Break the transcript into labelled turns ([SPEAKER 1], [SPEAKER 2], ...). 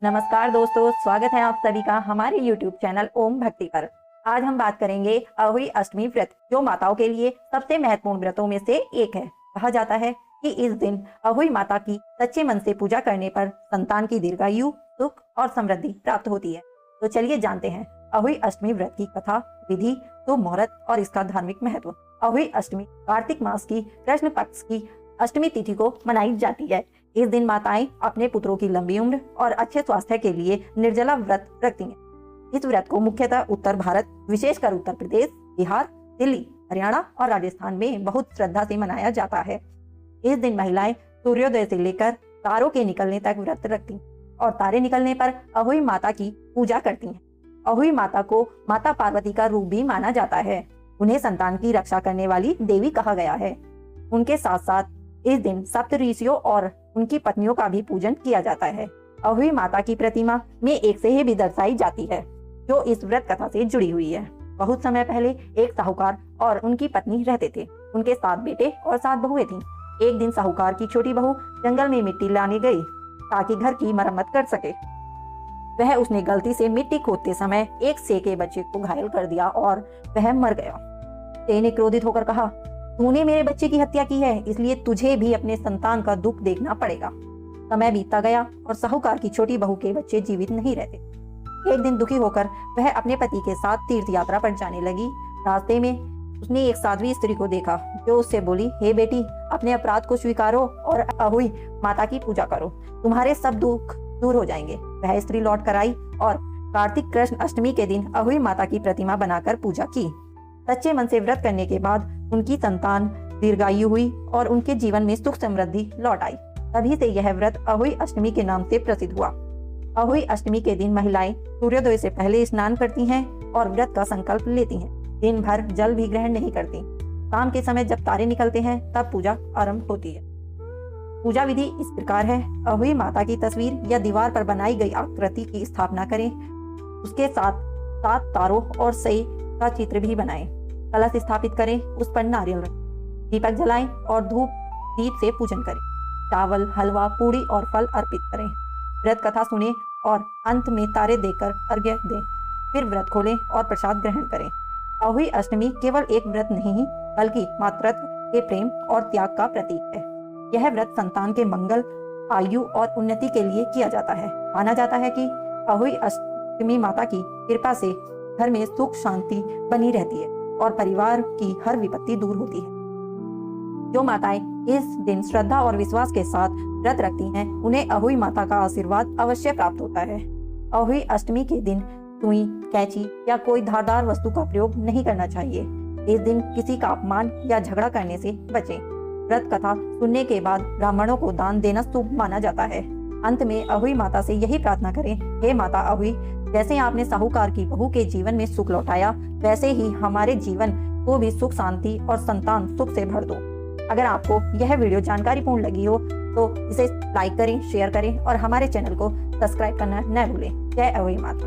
[SPEAKER 1] नमस्कार दोस्तों, स्वागत है आप सभी का हमारे YouTube चैनल ओम भक्ति पर। आज हम बात करेंगे अहोई अष्टमी व्रत, जो माताओं के लिए सबसे महत्वपूर्ण व्रतों में से एक है। कहा जाता है कि इस दिन अहोई माता की सच्चे मन से पूजा करने पर संतान की दीर्घायु, सुख और समृद्धि प्राप्त होती है। तो चलिए जानते हैं अहोई अष्टमी व्रत की कथा, विधि, शुभ मुहूर्त और इसका धार्मिक महत्व। अहोई अष्टमी कार्तिक मास की कृष्ण पक्ष की अष्टमी तिथि को मनाई जाती है। इस दिन माताएं अपने पुत्रों की लंबी उम्र और अच्छे स्वास्थ्य के लिए निर्जला व्रत रखती हैं। इस व्रत को मुख्यतः उत्तर भारत, विशेषकर उत्तर प्रदेश, बिहार, दिल्ली, हरियाणा और राजस्थान में बहुत श्रद्धा से मनाया जाता है। इस दिन महिलाएं सूर्योदय से लेकर तारों के निकलने तक व्रत रखती और तारे निकलने पर अहोई माता की पूजा करती हैं। अहोई माता को माता पार्वती का रूप भी माना जाता है। उन्हें संतान की रक्षा करने वाली देवी कहा गया है। उनके साथ साथ इस दिन सप्त ऋषियों और उनकी पत्नियों का भी पूजन किया जाता है। अहोई माता की प्रतिमा में एक से भी दर्शाई जाती है, जो इस व्रत कथा से जुड़ी हुई है। बहुत समय पहले एक साहूकार और उनकी पत्नी रहते थे। उनके 7 बेटे और 7 बहुएं थीं। एक दिन साहूकार की छोटी बहू जंगल में मिट्टी लाने गई ताकि घर की मरम्मत कर सके। उसने गलती से मिट्टी खोदते समय एक सें के बच्चे को घायल कर दिया और वह मर गया। सें ने क्रोधित होकर कहा, तूने मेरे बच्चे की हत्या की है, इसलिए तुझे भी अपने संतान का दुख देखना पड़ेगा। समय बीतता गया और साहूकार की छोटी बहू के बच्चे जीवित नहीं रहते। एक दिन दुखी होकर वह अपने पति के साथ तीर्थ यात्रा पर जाने लगी। रास्ते में उसने एक साध्वी स्त्री को देखा, जो उससे बोली, हे बेटी, अपने अपराध को स्वीकारो और अहोई माता की पूजा करो, तुम्हारे सब दुख दूर हो जाएंगे। वह स्त्री लौट कर आई और कार्तिक कृष्ण अष्टमी के दिन अहोई माता की प्रतिमा बनाकर पूजा की। सच्चे मन से व्रत करने के बाद उनकी संतान दीर्घायु हुई और उनके जीवन में सुख समृद्धि लौट आई। तभी से यह व्रत अहोई अष्टमी के नाम से प्रसिद्ध हुआ। अहोई अष्टमी के दिन महिलाएं सूर्योदय से पहले स्नान करती हैं और व्रत का संकल्प लेती हैं। दिन भर जल भी ग्रहण नहीं करती। शाम के समय जब तारे निकलते हैं तब पूजा आरंभ होती है। पूजा विधि इस प्रकार है। अहोई माता की तस्वीर या दीवार पर बनाई गई आकृति की स्थापना करें। उसके साथ 7 तारों और सें का चित्र भी बनाएं। कलश स्थापित करें, उस पर नारियल रखें, दीपक जलाएं और धूप दीप से पूजन करें। चावल, हलवा, पूड़ी और फल अर्पित करें। व्रत कथा सुने और अंत में तारे देकर अर्घ्य दें। फिर व्रत खोलें और प्रसाद ग्रहण करें। अहोई अष्टमी केवल एक व्रत नहीं, बल्कि मातृत्व के प्रेम और त्याग का प्रतीक है। यह व्रत संतान के मंगल, आयु और उन्नति के लिए किया जाता है। माना जाता है कि अहोई अष्टमी माता की कृपा से घर में सुख शांति बनी रहती है और परिवार की हर विपत्ति दूर होती है। जो माताएं इस दिन श्रद्धा और विश्वास के साथ व्रत रखती हैं, उन्हें अहोई माता का आशीर्वाद अवश्य प्राप्त होता है। अहोई अष्टमी के दिन सुई, कैंची या कोई धारदार वस्तु का प्रयोग नहीं करना चाहिए। इस दिन किसी का अपमान या झगड़ा करने से बचें। व्रत कथा सुनने के बाद ब्राह्मणों को दान देना शुभ माना जाता है। अंत में अहोई माता से यही प्रार्थना करें, हे माता अहोई, जैसे आपने साहूकार की बहू के जीवन में सुख लौटाया, वैसे ही हमारे जीवन को भी सुख शांति और संतान सुख से भर दो। अगर आपको यह वीडियो जानकारीपूर्ण लगी हो तो इसे लाइक करें, शेयर करें और हमारे चैनल को सब्सक्राइब करना न भूलें। जय अहोई माता।